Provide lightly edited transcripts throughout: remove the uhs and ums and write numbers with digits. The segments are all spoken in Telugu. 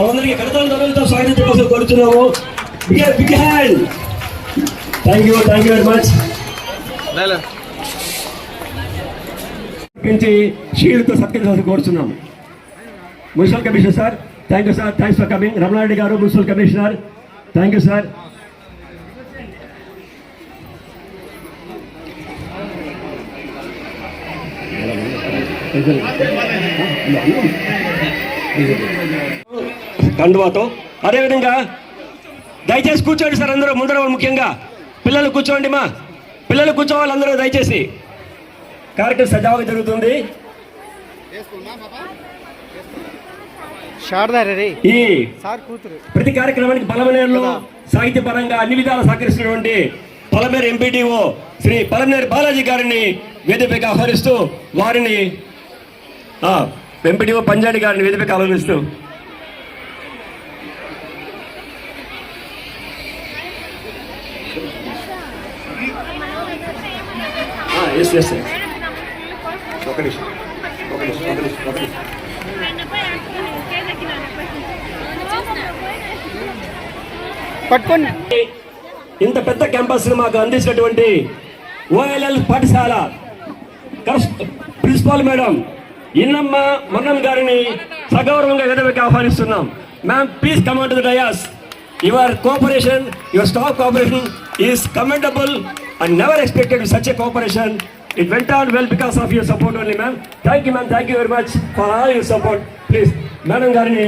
వాళ్ళందరికీ కడతాలతో స్వాగతం కోసం కోరుతున్నాము. Big hand. Thank you very much. షీల్డ్తో సత్కరించాల్సి కోరుతున్నాము. Municipal commissioner sir, thank you sir, thanks for coming. Ramana Reddy గారు municipal commissioner, thank you sir. కండువాతో అదేవిధంగా దయచేసి కూర్చోండి సార్ అందరూ ముందర. ముఖ్యంగా పిల్లలు కూర్చోండి, మా పిల్లలు కూర్చోవాలి అందరూ దయచేసి. కార్యక్రమం సజావుగా జరుగుతుంది. ఈ ప్రతి కార్యక్రమానికి పలమనేరులో సాహిత్యపరంగా అన్ని విధాలు సహకరిస్తున్నటువంటి పలమనేరు ఎంపీటీఓ శ్రీ పలమనేరు బాలాజీ గారిని వేదికపైకి ఆహ్వానిస్తూ వారిని ఎంపీటీఓ పంజాడి గారిని వేదికపైకి ఆహ్వానిస్తూ పట్టుకోండి. ఇంత పెద్ద క్యాంపస్ మాకు అందించినటువంటి ఓఎల్ఎల్ పాఠశాల ప్రిన్సిపాల్ మేడం ఇన్నమ్మ మన్నం గారిని సగౌరవంగా వేదికపైకి ఆహ్వానిస్తున్నాం. Ma'am, please come on to the dais. Your cooperation, your staff cooperation is commendable and never expected such a cooperation. It went on well because of your support only, ma'am. Thank you, ma'am. Thank you very much for all your support. Please, Madam Garini,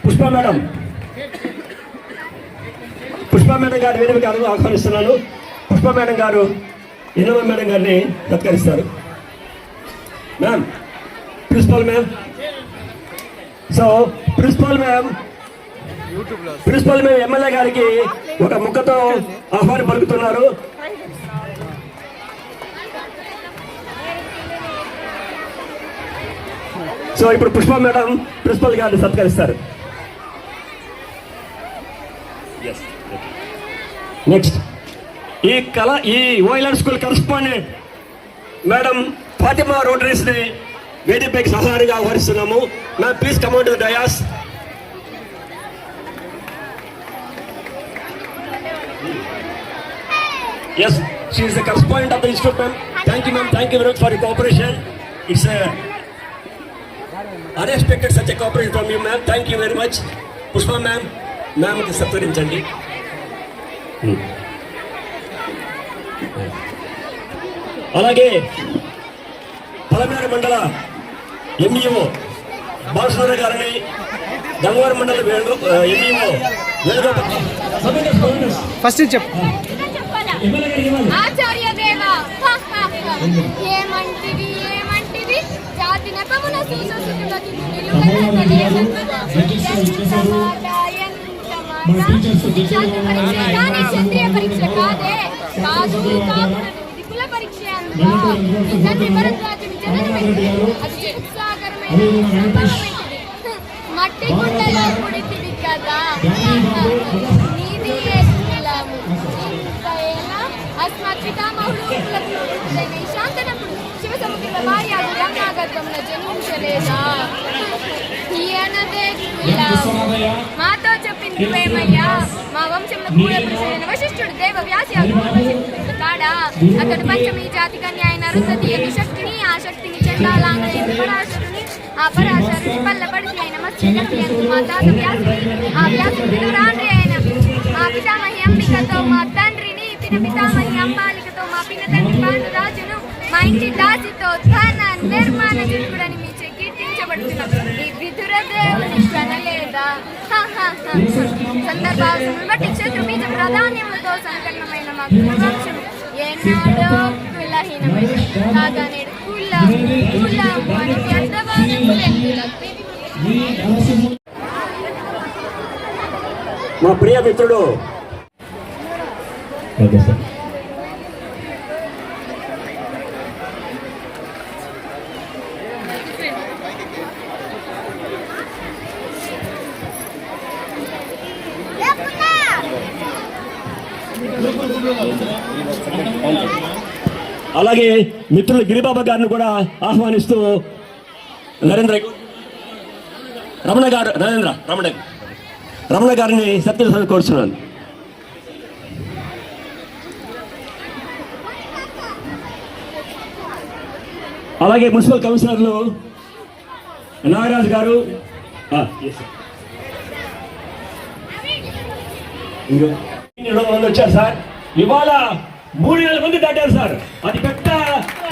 Pushpa Madam గారు వేదికకి ఆహ్వానిస్తున్నాను. పుష్ప మేడం గారు ఇన్నమ్మ మేడం గారిని సత్కరిస్తారు. Ma'am, principal ma'am. So principal ma'am MLA గారికి ఒక ముక్కతో ఆహ్వానం పలుకుతున్నారు. సో ఇప్పుడు పుష్ప మేడం ప్రిన్సిపల్ గారిని సత్కరిస్తారు. నెక్స్ట్ ఈ OLL school correspondent madam Fatima రోటరీస్ ని వేదికపైకి సహాయంగా ఆహ్వానిస్తున్నాము. Ma'am, please come on to the dais. Yes, she is the correspondent of the institute, ma'am. Thank you, ma'am. Thank you very much for your cooperation. It's unexpected such a cooperation from you, ma'am. Thank you very much. Pushpa ma'am కి సత్కరించండి. అలాగే పలమనేరు మండల ఎంఈఓ బాలసుందర గారిని, గంగవరం మండల ఎంఈఓ ఫస్ట్ చెప్పు. ఆచార్య దేవా ఏమంటివి జాతి నెపమున సూససుతులకి క్షత్రియ పరీక్ష కాదే కాదు కుల పరీక్ష మట్టి గుండెలో పుడితివి కదా अस्मात् पितामहुడు శాంతనప్పుడు శివసముద్ర భార్యాలు గంగాగర్భంలో జన్మించలేదా? ఈయనదే మాతో చెప్పింది వేమయ్యా. మా వంశంలో కూడా పురుషుడైన వశిష్ఠుడు దేవ వ్యాసి కాడా. అతడు పంచమీ జాతి కన్య అయిన అరుంధతి యొక్క శక్తిని, ఆ శక్తిని చండాలాంగ పరాశరుని, ఆ పరాశరుని పల్లపడిసి అయిన మత్స్యగతి మా తాత వ్యాసుని, ఆ వ్యాసుని రాండ్రి అయిన మా పితామహి అంబికతో మా తండ్రిని, పితామహి అంబాలికతో మా పినతండ్రి పాండురాజును, మా ఇంటి దాసితో ధన నిర్మాణ జుడుకుడని మీ కీర్తించబడుతున్నాం. ఈ విదుర దేవుని కనలేదా? సందర్భావసరం బట్టి క్షత్రుబీజ ప్రాధాన్యములతో సంకన్నమైన మా కులవంశం ఏనాడో కులహీనమైన కాగా నేడు కులము అని వ్యర్థవాదములు మా ప్రియ మిత్రుడు అలాగే మిత్రులు గిరిబాబా గారిని కూడా ఆహ్వానిస్తూ నరేంద్ర రమణ గారు రమణ గారిని సత్యనారాయణ కోరుచున్నాను. అలాగే మున్సిపల్ కమిషనర్లు నాగరాజు గారు వచ్చారు సార్. ఇవాళ 3,000 మంది దాటారు సార్. అది పెద్ద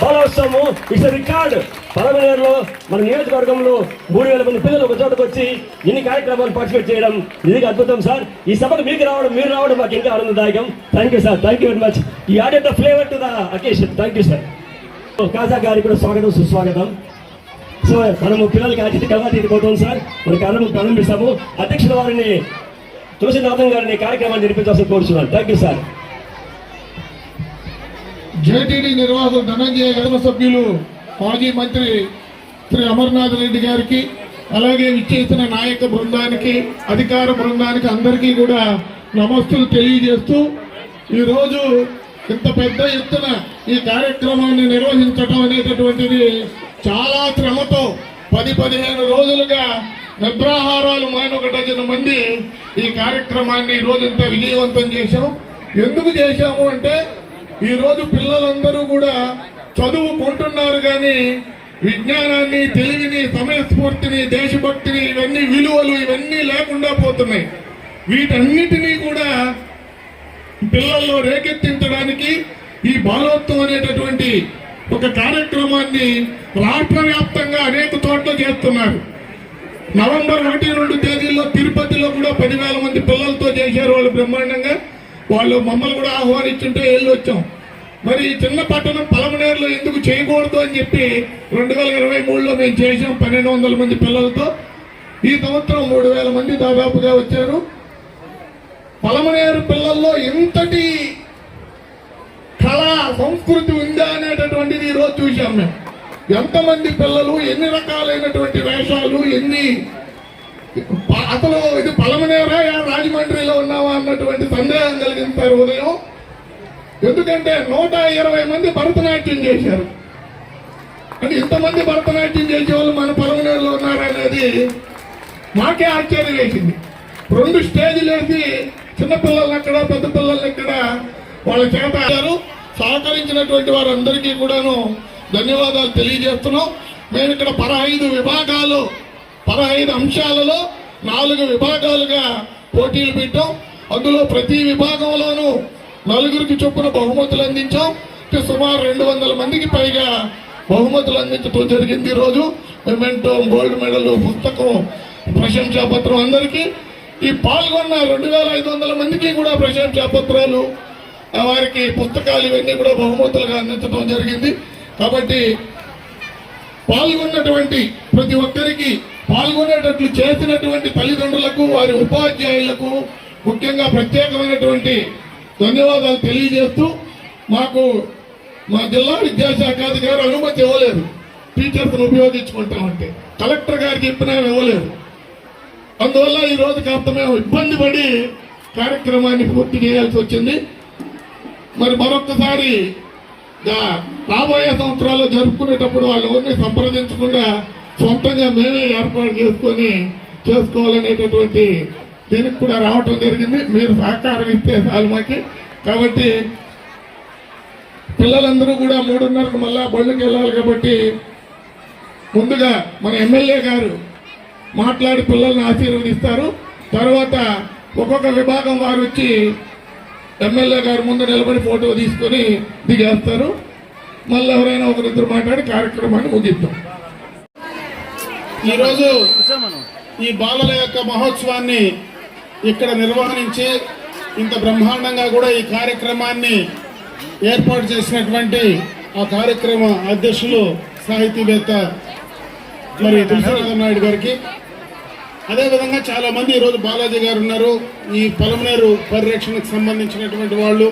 బాలోత్సవము. It's record. పలమనేరులో మన నియోజకవర్గంలో 3,000 మంది పిల్లలు ఒక చోటకు వచ్చి ఇన్ని కార్యక్రమాలు పార్టిసిపేట్ చేయడం ఇది అద్భుతం సార్. ఈ సభకు మీరు రావడం మాకు ఇంకా ఆనందదాయకం. Thank you sir. Thank you very much. ఈ added the flavour to the occasion. Thank you sir. Kaja గారికి కూడా స్వాగతం సుస్వాగతం. సో మనము పిల్లలకి అతిథి కళాతీతి పోతాం సార్. మన ప్రారంభిస్తాము. అధ్యక్షుల వారిని తులసినాథం గారిని కార్యక్రమాన్ని నిర్మించాల్సి కోరుచున్నాను. Thank you sir. జేటీడీ నిర్వాహకులు ధనంజయ గడప సభ్యులు మాజీ మంత్రి శ్రీ అమర్నాథ్ రెడ్డి గారికి, అలాగే విచ్చేసిన నాయక బృందానికి, అధికార బృందానికి అందరికీ కూడా నమస్తులు తెలియజేస్తూ, ఈరోజు ఇంత పెద్ద ఎత్తున ఈ కార్యక్రమాన్ని నిర్వహించడం అనేటటువంటిది చాలా శ్రమతో 10-15 రోజులుగా నిద్రాహారాలు మాని 1 డజన్ మంది ఈ కార్యక్రమాన్ని రోజంతా విజయవంతం చేశాం. ఎందుకు చేశాము అంటే ఈరోజు పిల్లలందరూ కూడా చదువుకుంటున్నారు, కానీ విజ్ఞానాన్ని, తెలివిని, సమయస్ఫూర్తిని, దేశభక్తిని, ఇవన్నీ విలువలు ఇవన్నీ లేకుండా పోతున్నాయి. వీటన్నిటినీ కూడా పిల్లల్లో రేకెత్తించడానికి ఈ బాలోత్సవం అనేటటువంటి ఒక కార్యక్రమాన్ని రాష్ట్ర వ్యాప్తంగా అనేక చోట్ల చేస్తున్నారు. నవంబర్ 1-2 తేదీల్లో తిరుపతిలో కూడా 10,000 మంది పిల్లలతో చేశారు. వాళ్ళు బ్రహ్మాండంగా. వాళ్ళు మమ్మల్ని కూడా ఆహ్వానించుంటే వెళ్ళొచ్చాం. మరి చిన్న పట్టణం పలమనేరులో ఎందుకు చేయకూడదు అని చెప్పి 2023లో మేము చేసాం 1,200 మంది పిల్లలతో. ఈ సంవత్సరం 3,000 మంది దాదాపుగా వచ్చారు. పలమనేరు పిల్లల్లో ఎంతటి కళా సంస్కృతి ఉందా అనేటటువంటిది ఈరోజు చూసాం మేము. ఎంతమంది పిల్లలు, ఎన్ని రకాలైనటువంటి వేషాలు, ఎన్ని అసలు ఇది పలమనేరా రాజమండ్రిలో ఉన్నావా అన్నటువంటి సందేహం కలిగిస్తారు ఉదయం. ఎందుకంటే 120 మంది భరతనాట్యం చేశారు. అంటే ఇంతమంది భరతనాట్యం చేసే వాళ్ళు మన పలమనేరులో ఉన్నారనేది మాకే ఆశ్చర్యం వేసింది. 2 స్టేజీలు వేసి చిన్నపిల్లలు ఎక్కడ, పెద్ద పిల్లలు ఎక్కడ వాళ్ళ చేత సహకరించినటువంటి వారందరికీ కూడాను ధన్యవాదాలు తెలియజేస్తున్నాం. మేము ఇక్కడ 15 విభాగాలు, 15 అంశాలలో 4 విభాగాలుగా పోటీలు పెట్టాం. అందులో ప్రతి విభాగంలోనూ 4 చొప్పున బహుమతులు అందించాం. సుమారు 200 మందికి పైగా బహుమతులు అందించడం జరిగింది. ఈరోజు మెమెంటో, గోల్డ్ మెడల్, పుస్తకం, ప్రశంసా పత్రం అందరికీ. ఈ పాల్గొన్న 2,500 మందికి కూడా ప్రశంసా పత్రాలు, వారికి పుస్తకాలు ఇవన్నీ కూడా బహుమతులుగా అందించడం జరిగింది. కాబట్టి పాల్గొన్నటువంటి ప్రతి ఒక్కరికి, పాల్గొనేటట్లు చేసినటువంటి తల్లిదండ్రులకు, వారి ఉపాధ్యాయులకు ముఖ్యంగా ప్రత్యేకమైనటువంటి ధన్యవాదాలు తెలియజేస్తూ, మాకు మా జిల్లా విద్యాశాఖ అధికారి అనుమతి ఇవ్వలేదు టీచర్స్ను ఉపయోగించుకుంటామంటే. కలెక్టర్ గారు చెప్పినా ఇవ్వలేదు. అందువల్ల ఈరోజు కాస్త మేము ఇబ్బంది పడి కార్యక్రమాన్ని పూర్తి చేయాల్సి వచ్చింది. మరి మరొక్కసారి రాబోయే సంవత్సరాల్లో జరుపుకునేటప్పుడు వాళ్ళు ఎవరిని సంప్రదించకుండా సొంతంగా మేమే ఏర్పాటు చేసుకోవాలనేటటువంటి దీనికి కూడా రావటం జరిగింది. మీరు సహకారం ఇస్తే చాలు మాకి. కాబట్టి పిల్లలందరూ కూడా 3:30కు మళ్ళా బళ్ళకి వెళ్ళాలి. కాబట్టి ముందుగా మన ఎమ్మెల్యే గారు మాట్లాడి పిల్లల్ని ఆశీర్వదిస్తారు. తర్వాత ఒక్కొక్క విభాగం వారు వచ్చి ఎమ్మెల్యే గారు ముందు నిలబడి ఫోటో తీసుకొని దిగేస్తారు. మళ్ళీ ఎవరైనా ఒకరిద్దరు మాట్లాడి కార్యక్రమాన్ని ముగిద్దాం. ఈరోజు ఈ బాలల యొక్క మహోత్సవాన్ని ఇక్కడ నిర్వహించి ఇంత బ్రహ్మాండంగా కూడా ఈ కార్యక్రమాన్ని ఏర్పాటు చేసినటువంటి ఆ కార్యక్రమ అధ్యక్షులు సాహితీవేత్త మరి తులసినాథం నాయుడు గారికి, అదేవిధంగా చాలా మంది ఈరోజు బాలాజీ గారు ఉన్నారు. ఈ పలమనేరు పరిరక్షణకు సంబంధించినటువంటి వాళ్ళు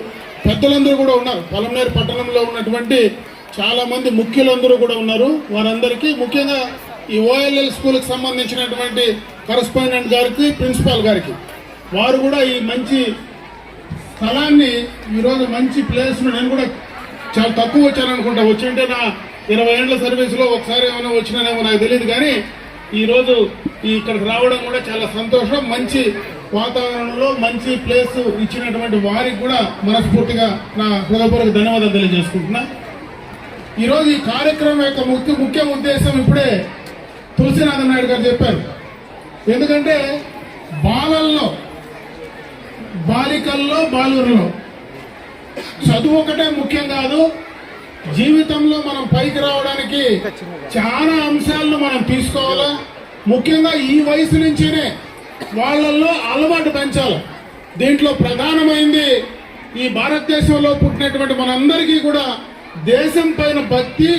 పెద్దలందరూ కూడా ఉన్నారు. పలమనేరు పట్టణంలో ఉన్నటువంటి చాలా మంది ముఖ్యులందరూ కూడా ఉన్నారు. వారందరికీ ముఖ్యంగా ఈ ఓఎల్ఎల్ స్కూల్కి సంబంధించినటువంటి కరస్పాండెంట్ గారికి, ప్రిన్సిపాల్ గారికి, వారు కూడా ఈ మంచి స్థలాన్ని, ఈరోజు మంచి ప్లేస్ను, నేను కూడా చాలా తక్కువ వచ్చాను అనుకుంటా. వచ్చింటే నా 20 ఏళ్ల సర్వీసులో ఒకసారి ఏమైనా వచ్చినానేమో నాకు తెలియదు. కానీ ఈరోజు ఇక్కడికి రావడం కూడా చాలా సంతోషం. మంచి వాతావరణంలో మంచి ప్లేస్ ఇచ్చినటువంటి వారికి కూడా మనస్ఫూర్తిగా నా హృదయపూర్వక ధన్యవాదాలు తెలియజేసుకుంటున్నా. ఈరోజు ఈ కార్యక్రమం యొక్క ముఖ్య ఉద్దేశం ఇప్పుడే తులసినాథన్ నాయుడు గారు చెప్పారు. ఎందుకంటే బాలికల్లో బాలురులో చదువు ఒకటే ముఖ్యం కాదు, జీవితంలో మనం పైకి రావడానికి చాలా అంశాలను మనం తీసుకోవాలా. ముఖ్యంగా ఈ వయసు నుంచినే వాళ్ళల్లో అలవాటు పెంచాలి. దీంట్లో ప్రధానమైంది ఈ భారతదేశంలో పుట్టినటువంటి మనందరికీ కూడా దేశం పైన భక్తి,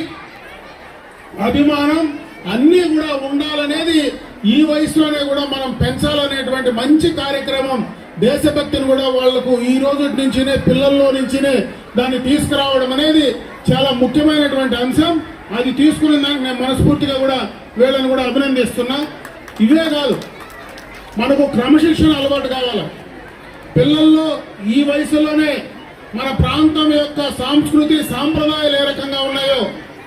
అభిమానం అన్నీ కూడా ఉండాలనేది ఈ వయసులోనే కూడా మనం పెంచాలనేటువంటి మంచి కార్యక్రమం. దేశభక్తిని కూడా వాళ్లకు ఈ రోజు నుంచినే పిల్లల్లో నుంచినే దాన్ని తీసుకురావడం అనేది చాలా ముఖ్యమైనటువంటి అంశం. అది తీసుకునే దానికి నేను మనస్ఫూర్తిగా కూడా వీళ్ళని కూడా అభినందిస్తున్నా. ఇవే కాదు, మనకు క్రమశిక్షణ అలవాటు కావాలి. పిల్లల్లో ఈ వయసులోనే మన ప్రాంతం యొక్క సంస్కృతి సాంప్రదాయాలు ఏ రకంగా ఉన్నాయో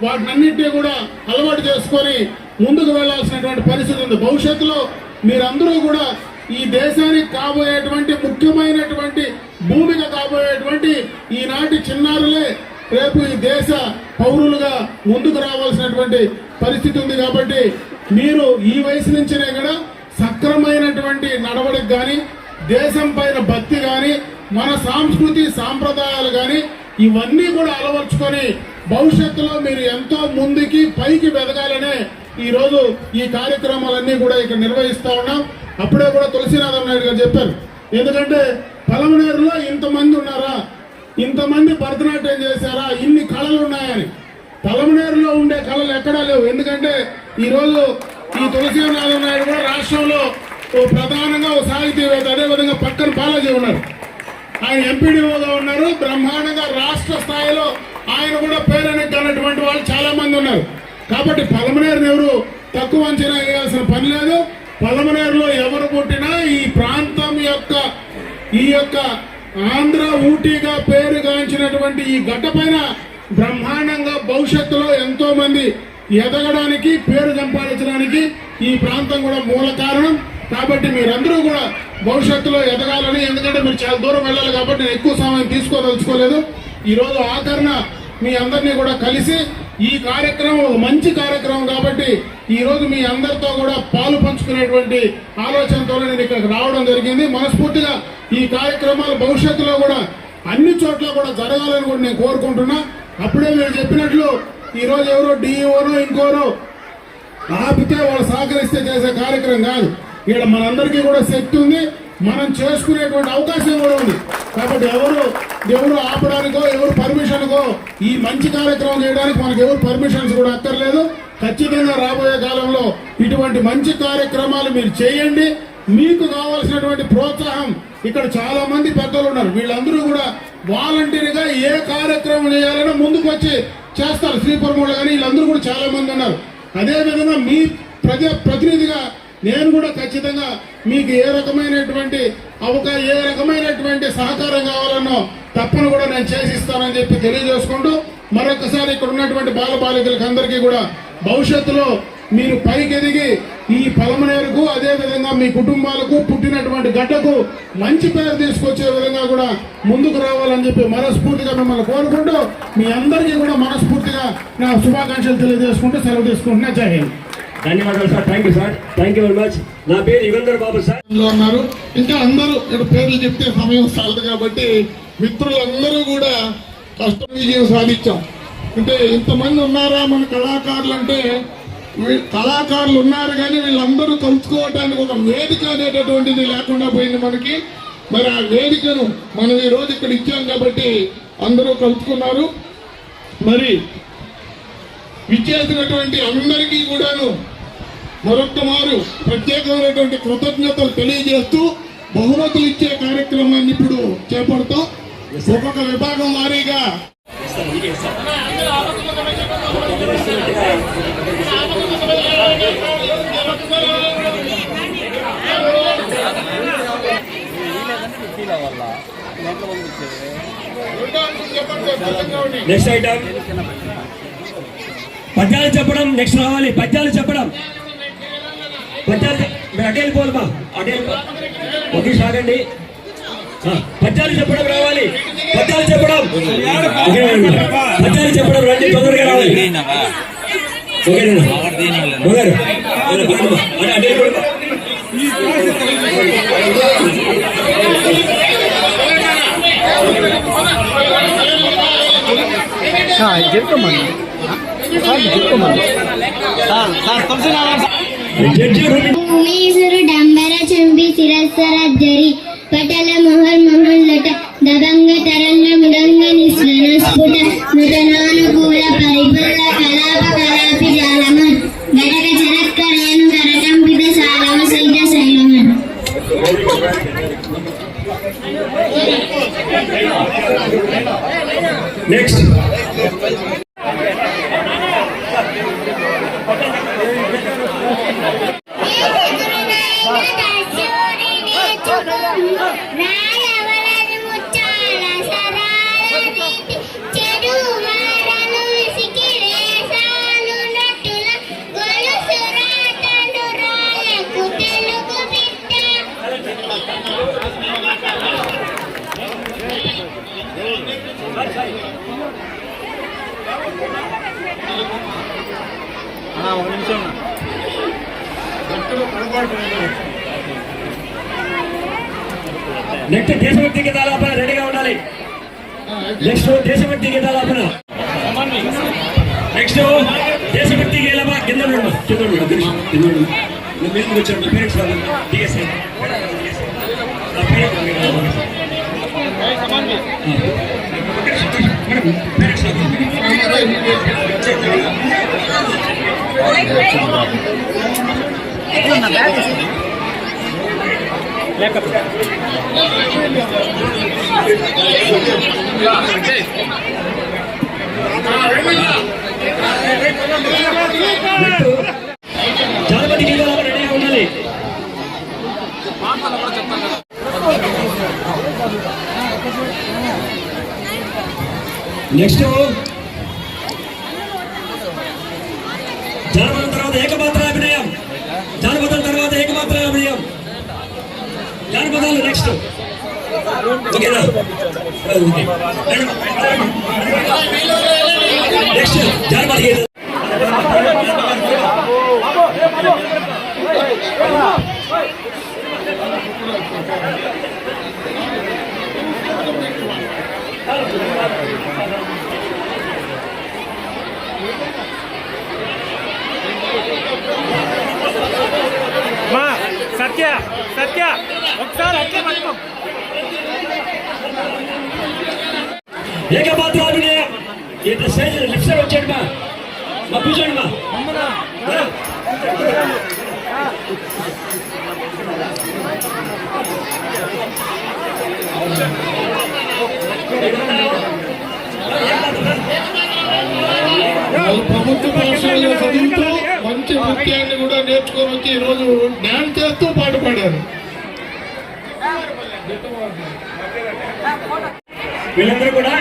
వాటినన్నింటినీ కూడా అలవాటు చేసుకొని ముందుకు వెళ్లాల్సినటువంటి పరిస్థితి ఉంది. భవిష్యత్తులో మీరందరూ కూడా ఈ దేశానికి కాబోయేటువంటి ముఖ్యమైనటువంటి భూమిక కాబోయేటువంటి ఈనాటి చిన్నారులే రేపు ఈ దేశ పౌరులుగా ముందుకు రావాల్సినటువంటి పరిస్థితి ఉంది. కాబట్టి మీరు ఈ వయసు నుంచినే కూడా సక్రమైనటువంటి నడవడికి కానీ, దేశం పైన భక్తి కానీ, మన సంస్కృతి సాంప్రదాయాలు కానీ ఇవన్నీ కూడా అలవర్చుకొని భవిష్యత్తులో మీరు ఎంతో ముందుకి పైకి వెదగాలనే ఈరోజు ఈ కార్యక్రమాలన్నీ కూడా ఇక్కడ నిర్వహిస్తా ఉన్నాం. అప్పుడే కూడా తులసినాథన్ నాయుడు గారు చెప్పారు. ఎందుకంటే పలమనేరులో ఇంతమంది ఉన్నారా, ఇంతమంది భరతనాట్యం చేశారా, ఇన్ని కళలు ఉన్నాయని. పలమనేరులో ఉండే కళలు ఎక్కడా లేవు. ఎందుకంటే ఈరోజు ఈ తులసినాథన్ నాయుడు కూడా రాష్ట్రంలో ప్రధానంగా ఓ సాహితీవేత్త, అదేవిధంగా పక్కన బాలాజీ ఉన్నారు, ఆయన ఎంపీడీఓగా ఉన్నారు. బ్రహ్మాండంగా రాష్ట్ర స్థాయిలో ఆయన కూడా పేరెనెక్కనటువంటి వాళ్ళు చాలా మంది ఉన్నారు. కాబట్టి పలమనేరుని ఎవరు తక్కువ అంచనా వేయాల్సిన పని లేదు. పలమనేరులో ఎవరు పుట్టినా ఈ ప్రాంతం ఈ యొక్క ఆంధ్ర ఊటీగా పేరుగాంచినటువంటి ఈ గడ్డ పైన బ్రహ్మాండంగా భవిష్యత్తులో ఎంతో మంది ఎదగడానికి, పేరు సంపాదించడానికి ఈ ప్రాంతం కూడా మూల కారణం. కాబట్టి మీరందరూ కూడా భవిష్యత్తులో ఎదగాలని, ఎందుకంటే మీరు చాలా దూరం వెళ్ళాలి కాబట్టి నేను ఎక్కువ సమయం తీసుకోదలుచుకోలేదు. ఈరోజు ఆఖరణ మీ అందరినీ కూడా కలిసి ఈ కార్యక్రమం ఒక మంచి కార్యక్రమం కాబట్టి ఈరోజు మీ అందరితో కూడా పాలు పంచుకునేటువంటి ఆలోచనతో నేను ఇక్కడికి రావడం జరిగింది. మనస్ఫూర్తిగా ఈ కార్యక్రమాలు భవిష్యత్తులో కూడా అన్ని చోట్ల కూడా జరగాలని కూడా నేను కోరుకుంటున్నా. అప్పుడే మీరు చెప్పినట్లు ఈరోజు ఎవరో డిఈఓనో ఇంకోరో ఆపితే వాళ్ళు సహకరిస్తే చేసే కార్యక్రమం కాదు. ఇక్కడ మనందరికీ కూడా శక్తి ఉంది, మనం చేసుకునేటువంటి అవకాశం కూడా ఉంది. కాబట్టి ఎవరు ఆపడానికో, ఎవరు పర్మిషన్కో ఈ మంచి కార్యక్రమం చేయడానికి మనకు ఎవరు పర్మిషన్స్ కూడా అక్కర్లేదు. ఖచ్చితంగా రాబోయే కాలంలో ఇటువంటి మంచి కార్యక్రమాలు మీరు చేయండి. మీకు కావాల్సినటువంటి ప్రోత్సాహం, ఇక్కడ చాలా మంది పెద్దలు ఉన్నారు, వీళ్ళందరూ కూడా వాలంటీర్గా ఏ కార్యక్రమం చేయాలన్నా ముందుకు వచ్చి చేస్తారు. శ్రీపురమూడ కానీ వీళ్ళందరూ కూడా చాలా మంది ఉన్నారు. అదేవిధంగా మీ ప్రతినిధిగా నేను కూడా ఖచ్చితంగా మీకు ఏ రకమైనటువంటి సహకారం కావాలన్నో తప్పన కూడా నేను చేసిస్తానని చెప్పి తెలియజేసుకుంటూ మరొకసారి ఇక్కడ ఉన్నటువంటి బాలబాలికలకు అందరికీ కూడా భవిష్యత్తులో మీరు పైకెదిగి ఈ పలమనేరుకు, అదేవిధంగా మీ కుటుంబాలకు, పుట్టినటువంటి గడ్డకు మంచి పేరు తీసుకొచ్చే విధంగా కూడా ముందుకు రావాలని చెప్పి మనస్ఫూర్తిగా మిమ్మల్ని కోరుకుంటూ మీ అందరికీ కూడా మనస్ఫూర్తిగా నా శుభాకాంక్షలు తెలియజేసుకుంటూ సెలవు తీసుకుంటున్నా. జై హింద్. ధన్యవాదాలు sir. Thank you sir. Thank you very much. నా పేరు యుగంధర్ బాబు సార్. ఉన్నారు ఇంకా అందరూ ఇక్కడ పేర్లు చెప్తే సమయం చాలదు కాబట్టి మిత్రులందరూ కూడా కష్ట విజయం సాధించాం. అంటే ఇంతమంది ఉన్నారా మన కళాకారులు అంటే, కళాకారులు ఉన్నారు కానీ వీళ్ళందరూ కలుసుకోవటానికి ఒక వేదిక అనేటటువంటిది లేకుండా పోయింది మనకి. మరి ఆ వేదికను మనం ఈ రోజు ఇక్కడ ఇచ్చాం కాబట్టి అందరూ కలుసుకున్నారు. మరి విచ్చేసినటువంటి అందరికీ కూడాను మరొక్క మారు ప్రత్యేకమైనటువంటి కృతజ్ఞతలు తెలియజేస్తూ బహుమతులు ఇచ్చే కార్యక్రమాన్ని ఇప్పుడు చేపడతాం. ఒక్కొక్క విభాగం వారీగా నెక్స్ట్ ఐటమ్ పద్యాలు చెప్పడం. నెక్స్ట్ రావాలి పద్యాలు చెప్పడం. పద్యాలు మీరు అటు వెళ్ళిపోవాలమ్మా, అటు వెళ్ళిపో. ఒక నిమిషం ఆగండి. పద్యాలు చెప్పడం రావాలి, పద్యాలు చెప్పడం, పద్యాలు చెప్పడం రండి, తొందరగా రావాలి. ఓకేనా ఓగారు అటు వెళ్ళిపోయి ఉమేశ్వరు డంబర చంపి శిరస్సరజ్జరి పటల మొహర్ మొహల్లట దబంగ తరంగ ముడంగ నిస్వన స్ఫుట నృతనానుకూల పరిపల్ల కలాప కలాపి జాలమన్ గడక చరక్కరేను కరకంపిత సాలవ సైత శైలమన్. నెక్స్ట్ నెక్స్ట్ దేశభక్తి గీతాల ఆపన రెడీగా ఉండాలి. నెక్స్ట్ దేశభక్తి గీతాల ఆపన. నెక్స్ట్ దేశభక్తి గీతాల కింద వచ్చాడు పేరెంట్స్ జానపద గీతాల రెడీగా ఉండాలి. నెక్స్ట్ జానపదం తర్వాత ఏకపాత్రాభినయం, జానపదం తర్వాత ఏకపాత్రాభినయం, జానపదాలు నెక్స్ట్. ఓకేనా నెక్స్ట్ జానపద గీతం. సత్య సత్య ఒకసారి అట్లే పట్టుకో. ఏకపాత్రాభినయం ఇట్లా స్టేజ్ లిఫ్ట్ సైడ్ వచ్చాడు మా కూర్చోండి మా. ప్రభుత్వ పాఠశాలలో చదువుతూ మంచి నృత్యాన్ని కూడా నేర్చుకొని వచ్చి ఈరోజు డ్యాన్స్ చేస్తూ పాట పాడారు. వీళ్ళందరూ కూడా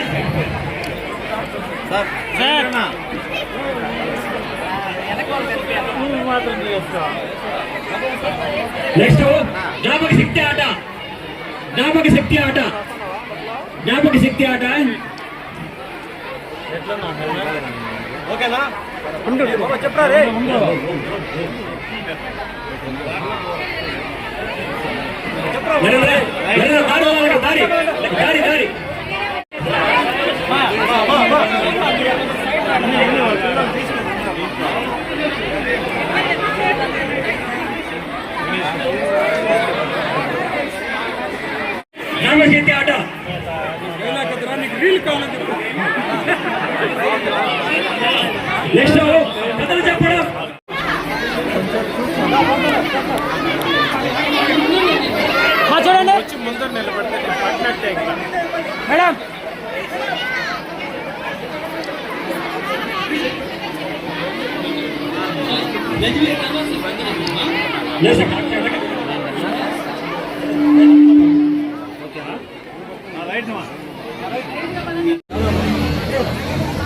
నెక్స్ట్ జ్ఞాపక శక్తి ఆట, జ్ఞాపక శక్తి ఆట, జ్ఞాపక శక్తి ఆట. ఓకేనా చెప్పరా రే. దారి దారి దారి జ్ఞాపక శక్తి ఆట. నెక్స్ట్ కథలు చెప్పడం. చూడండి వచ్చి ముందర నిలబడితే పట్టినట్టే మేడం.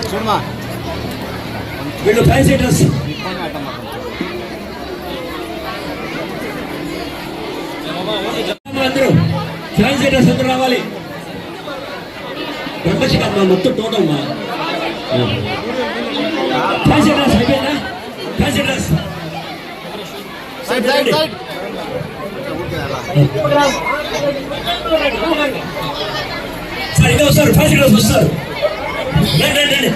చూడమా వీళ్ళు ఫ్యాన్సీ డ్రెస్ అందరూ ఫ్యాన్సీ డ్రెస్ అందరూ రావాలి. బ్రహ్మశిఖ అమ్మా మొత్తం టోటల్ అమ్మా. ఫ్యాన్సీ డ్రెస్ అయిపోయిందా? ఫ్యాన్సీ డ్రెస్ సార్ ఇంకా వస్తారు. ఫ్యాన్సీ డ్రెస్ వస్తారు. రండి రండి రండి.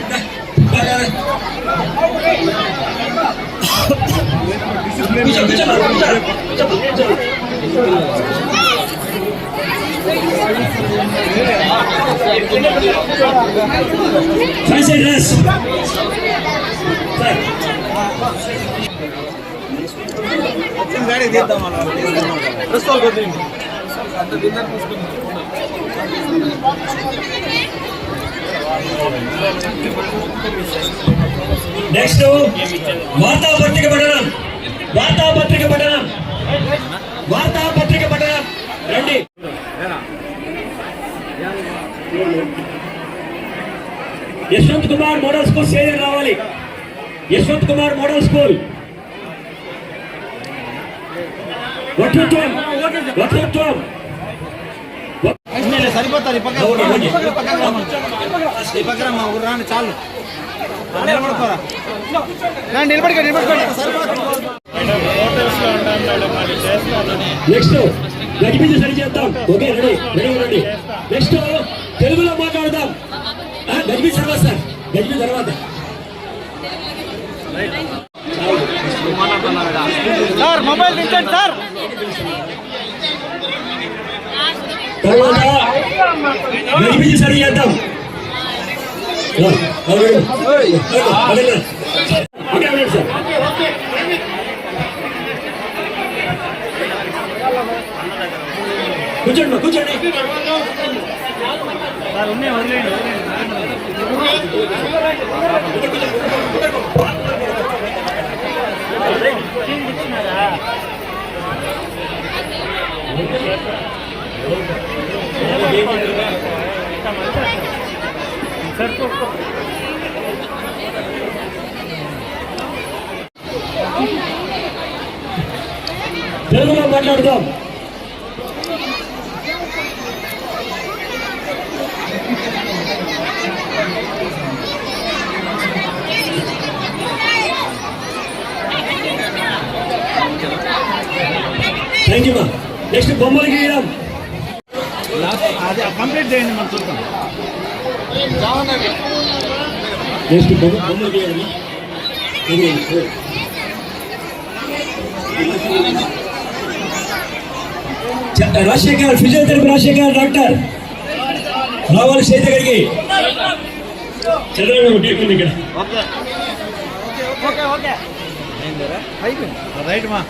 ఫ్యాన్సీ డ్రెస్ गाड़ी देता हूँ रस्तों को देंगे నెక్స్ట్ వార్తాపత్రిక పఠనం. వార్తాపత్రిక పఠనం. వార్తాపత్రిక పఠనం రండి. Yashwant Kumar model school stage రావాలి. Yashwant Kumar model school. వక్తృత్వం వక్తృత్వం సరిపోతారు. ఈ పక్కన మా ఊరు రాండి చాలు. నిలబడుకోరా నిలబడుకోండి. నెక్స్ట్ గజిబిజి సరి చేద్దాం. ఓకే రెడీ రెడీ రండి. నెక్స్ట్ తెలుగులో మాట్లాడదాం. గజిబిజి తర్వాత సార్, గజిబిజి తర్వాత సార్ మొబైల్ దించండి సార్. తర్వాత గజిబిజి సరి చేద్దాం. కూర్చోండి కూర్చోండి. సార్ ఉన్నాయి వదిలేండి. తెలుగులో మాట్లాడదాం. థ్యాంక్ యూ మా. నెక్స్ట్ బొమ్మలు గీయడం. అది కంప్లీట్ చేయండి మనం చూద్దాం. నెక్స్ట్ బొమ్మలు గీయడం. రాజశేఖర్ ఫిజియోథెరపీ రాజశేఖర్ డాక్టర్ రావాలి స్టేజ్ దగ్గరికి. చంద్రబాబు టీం ఇక్కడ. ఓకే ఓకే రైట్ మా.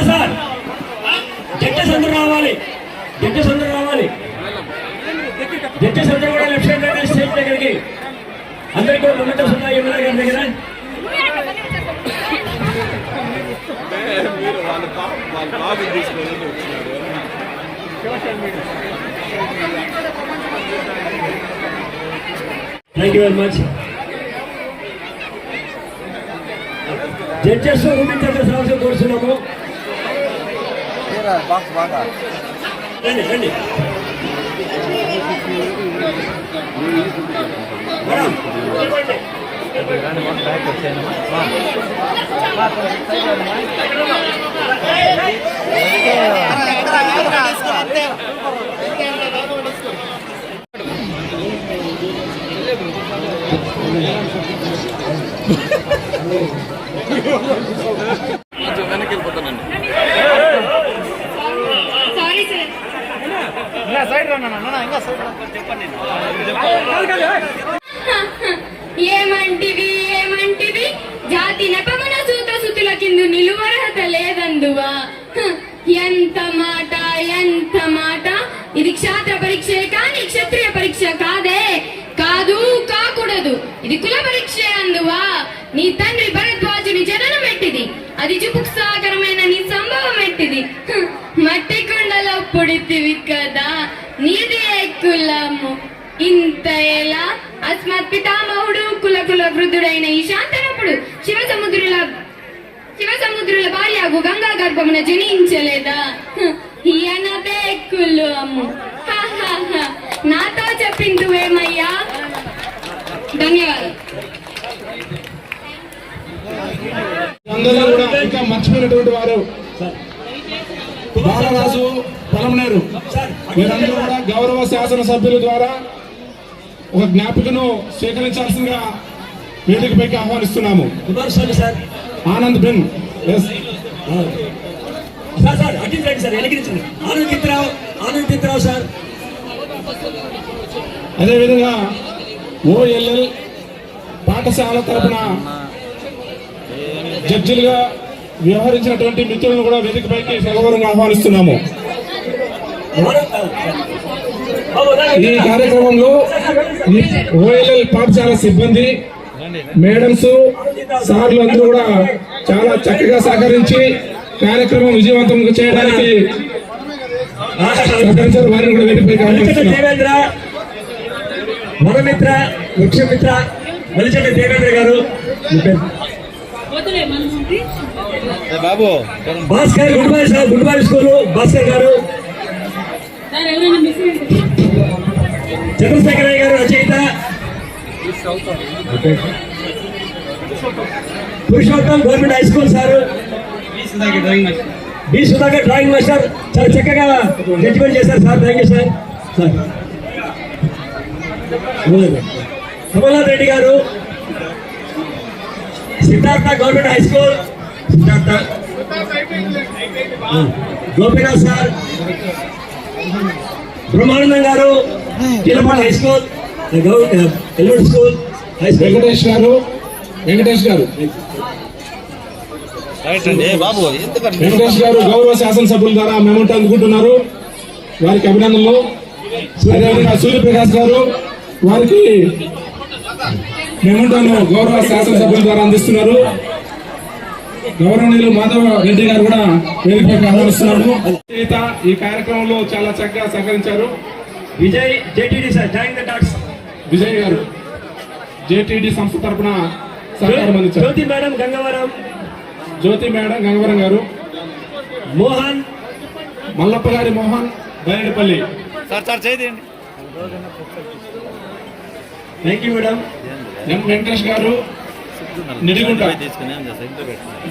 సార్ జడ్జెస్ అందరూ రావాలి. జడ్జెస్ అందరూ రావాలి. జడ్జెస్ అందరూ కూడా లెఫ్ట్ సైడ్ రండి స్టేజ్ దగ్గరికి. అందరికీ కూడా మొమెంటమ్స్ ఉన్నాయి ఎమ్మెల్యే గారి దగ్గర. Thank you very much. Judges రూమించండి సార్ కోరుతున్నాము. రండి రండి వెనక్కి వెళ్ళిపోతానండి. Sorry sir. ఇంకా సైడ్ రా ఇంకా సైడ్ చెప్పండి. ఏమంటివి ఏమంటివి జాతి నెపమున సూత సుతుల కింద నిలువరహత లేదందువా. ఎంత మాట ఎంత మాట ఇది క్షాత్ర పరీక్షే కానీ క్షత్రియ పరీక్ష కాదే. కాదు, కాకూడదు. ఇది కుల పరీక్షే అందువా. నీ తండ్రి భరద్వాజుని జననం ఎట్టిది, అది జుపుక్సాకరమైన నీ సంభవం ఎట్టిది. మట్టి కుండలో పుడితివి కదా, నీదే కులము ఇంత ఎలా. అస్మత్ పితామహుడు కుల వృద్ధుడైన ఈ శాంతనప్పుడు శివ సముద్రుల భార్యకు గంగా గర్భమున జనించలేదా. ఈయనదే కులము. నాతో చెప్పిందువేమయ్యా. ధన్యవాదాలు. అందరూ కూడా ఇంకా మర్చిపోయినటువంటి వారు బాలరాజు పొలంనేరు, వీరందరూ కూడా గౌరవ శాసనసభ్యుల ద్వారా ఒక జ్ఞాపికను స్వీకరించాల్సిందిగా వేదికపైకి ఆహ్వానిస్తున్నాము. కుమారస్వామి సార్, ఆనంద్ బెన్, సార్ అడ్డించండి సార్, వెనకించండి. ఆనందిత్రావు సార్. అదేవిధంగా ఓఎల్ఎల్ పాఠశాల తరపున జడ్జిలుగా వ్యవహరించినటువంటి మిత్రులను కూడా వేదికపైకి సగౌరవంగా ఆహ్వానిస్తున్నాము. ఈ కార్యక్రమంలో ఓఎల్ఎల్ పాఠశాల సిబ్బంది, మేడమ్స్, సార్లు అందరూ కూడా చాలా చక్కగా సహకరించి కార్యక్రమం విజయవంతం చేయడానికి సహకరించారు. వారిని కూడా వేదికపైకి ఆహ్వానిస్తున్నాం. దేవేంద్ర, వరమిత్ర, వృక్షమిత్ర, వెలిచెట్టి దేవేంద్ర గారు, Babu Bhaskar good boy school Bhaskar గారు, చంద్రశేఖరయ్య గారు, రచయిత Purushottam government high school sir, B Sudhakar drawing master చాలా చక్కగా జడ్జిమెంట్ చేశారు sir. Thank you sir. Kamalath Reddy గారు, Siddhartha government high school, Siddhartha Gopinath sir, Brahmanandam గారు, Keelapadu high school, element school high school, Venkatesh గారు బాబు వెంకటేష్ గారు గౌరవ శాసనసభ్యుల ద్వారా మెమోంటో అందుకుంటున్నారు. వారికి అభినందనలు. అదేవిధంగా సూర్యప్రకాష్ గారు వారికి మెమోంటోను గౌరవ శాసనసభ్యుల ద్వారా అందిస్తున్నారు. గౌరవనీయులు మాధవ రెడ్డి గారు కూడా వేదికపైకి ఆహ్వానిస్తున్నాము. ఈ కార్యక్రమంలో చాలా చక్కగా సహకరించారు. Vijay JTD sir, join the dots. Vijay గారు జేటీడీ సంస్థ తరఫున సహకారం అందించారు. జ్యోతి మేడం గంగవరం, జ్యోతి మేడం గంగవరం గారు, మోహన్, మల్లప్ప గారి మోహన్, బైరెడ్డిపల్లి. సార్ చేయండి. Thank you madam. M Venkatesh గారు నిడిగుంట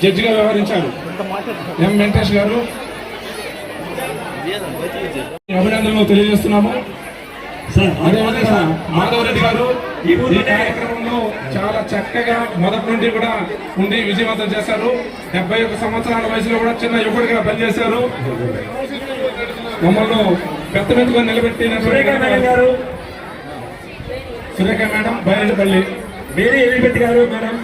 జడ్జిగా వ్యవహరించారు. ఎం వెంకటేష్ గారు అభినందనలు తెలియజేస్తున్నాము. అదేవిధంగా మాధవరెడ్డి గారు ఈ కార్యక్రమంలో చాలా చక్కగా మొదటి నుండి కూడా ఉండి విజయవంతం చేశారు. 71 సంవత్సరాల వయసులో కూడా చిన్న యువకుడిగా పనిచేశారు. మమ్మల్ని పెద్దగా నిలబెట్టినటువంటి గారు, Surekha madam, Byreddipalli. Mary Elizabeth garu madam,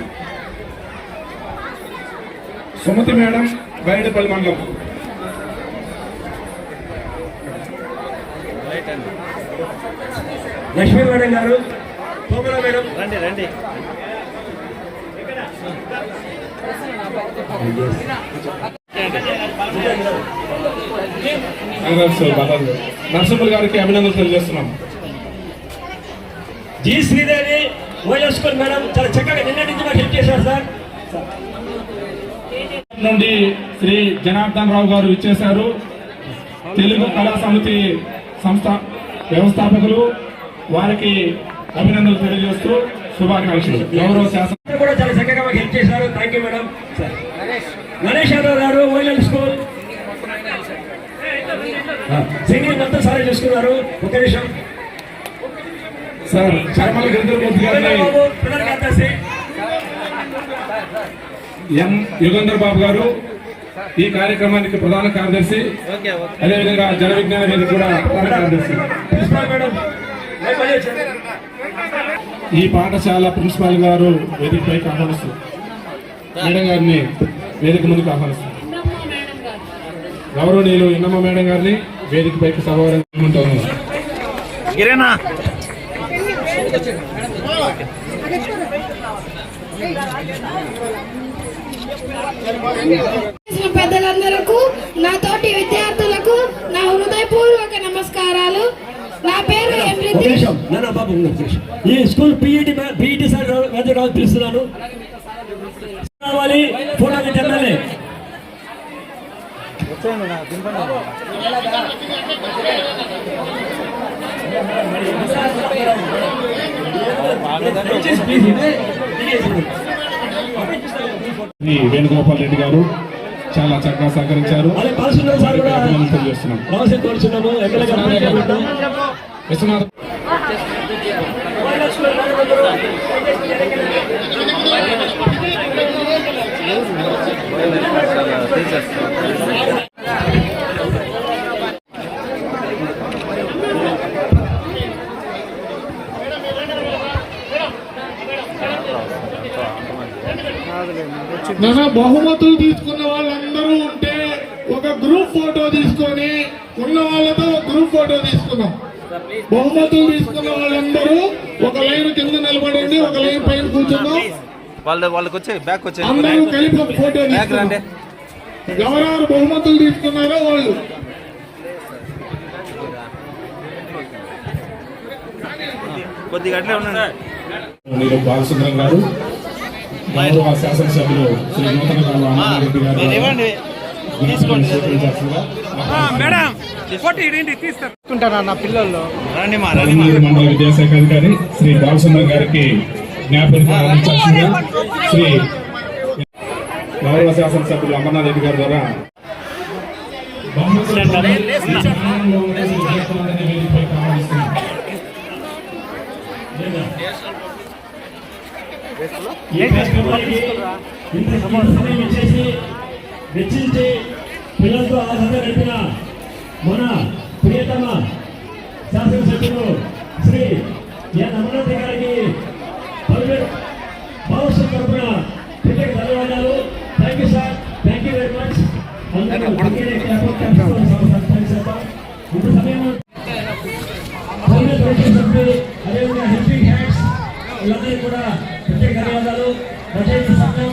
Sumathi madam, Byreddipalli మండలం. లక్ష్మీ మేడం గారు, కోమల మేడం, రండి నరసింహులు గారికి అభినందనలు తెలియజేస్తున్నాం. జి శ్రీదేవి ఓఎల్ స్కూల్ మేడం చాలా చక్కగా నిన్నటి నుంచి మాకు హెల్ప్ చేశారు సార్. నుండి శ్రీ జనార్దన్ రావు గారు ఇచ్చేశారు. తెలుగు కళా సమితి సంస్థ వ్యవస్థాపకులు, వారికి అభినందనలు తెలియజేస్తూ శుభాకాంక్షలు. గౌరవ శాసన కూడా చాలా చక్కగా మాకు హెల్ప్ చేశారు. Thank you madam. Ganesh Yadav గారు ఓఎల్ స్కూల్ సింగిల్ మొత్తం సార్ చూసుకున్నారు. ఒక నిమిషం సార్, చర్మల గిరిధర్మూర్తి గారిని, ఎం యుగంధర్ బాబు గారు ఈ కార్యక్రమానికి ప్రధాన కార్యదర్శి, అదేవిధంగా జన విజ్ఞాన వేదిక కూడా ప్రధాన కార్యదర్శి. ఈ పాఠశాల ప్రిన్సిపాల్ గారు వేదికపైకి ఆహ్వానిస్తారు. మేడం గారిని వేదిక ముందుకు ఆహ్వానిస్తారు. గౌరవనీయులు ఇన్నమ్మ మేడం గారిని వేదికపైకి సభారంగం గిరేనా పెద్దలందరకు నా తోటి విద్యార్థులకు నా హృదయపూర్వక నమస్కారాలు. నా పేరు ఈ స్కూల్ పీఈటీ సార్ పిలుస్తున్నాను. ఫోటో ఎమ్మెల్యే వేణుగోపాల్ రెడ్డి గారు చాలా చక్కగా సహకరించారు. విశ్వనాథ్ బహుమతులు తీసుకున్న వాళ్ళందరూ ఉంటే ఒక గ్రూప్ ఫోటో తీసుకొని ఉన్న వాళ్ళతో ఒక గ్రూప్ ఫోటో తీసుకున్నాం. బహుమతులు తీసుకున్న వాళ్ళందరూ ఒక లైన్ కింద నిలబడండి, ఒక లైన్ పైన కూర్చున్నాం. వాళ్ళకి వచ్చే బ్యాక్ వచ్చే అందరూ కలిపి ఒక ఫోటో తీసుకున్నాం. ఎవరెవరు బహుమతులు తీసుకున్నారో వాళ్ళు కొద్దిగా అట్లే ఉండండి. బాలసుందరం గారు, గౌరవ శాసనసభ్యులు శ్రీ నూతన రామారెడ్డి గారు మండల విద్యాశాఖ అధికారి శ్రీ బాలసుందరం గారికి జ్ఞాపకం శ్రీ గౌరవ శాసనసభ్యులు అమర్నాథ్ రెడ్డి గారి ద్వారా వెచ్చించి పిల్లలతో ఆసక్తి గడిపిన మన ప్రియతమ శాసనసభ్యులు శ్రీ ఎన్ అమర్నాథ్ గారికి భవిష్యత్ తరఫున ప్రత్యేక ధన్యవాదాలు. Thank you sir, thank you very much. ఇప్పుడు సమయం అదేవిధంగా హెల్పింగ్ హ్యాండ్స్ వీళ్ళందరికీ కూడా ప్రత్యేక ధన్యవాదాలు. రచయిత సంఘం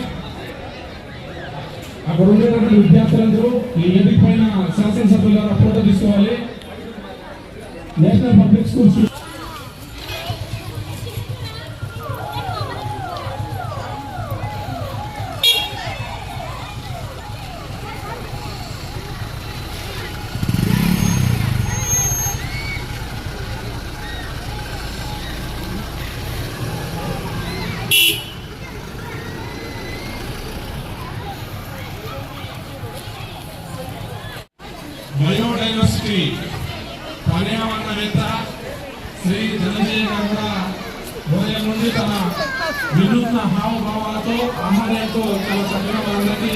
అక్కడ ఉండేటువంటి విద్యార్థులందరూ ఈ వేదిక పైన శాసనసభ్యుల ద్వారా ఫోటో తీసుకోవాలి. నేషనల్ పబ్లిక్ స్కూల్స్ బయోడైవర్సిటీ పర్యావరణవేత్త శ్రీ ధనంజయ గారు కూడా ఉదయం నుండి తన వినూత్న హావభావాలతో ఆహార్యంతో చాలా చక్కగా మనందరికీ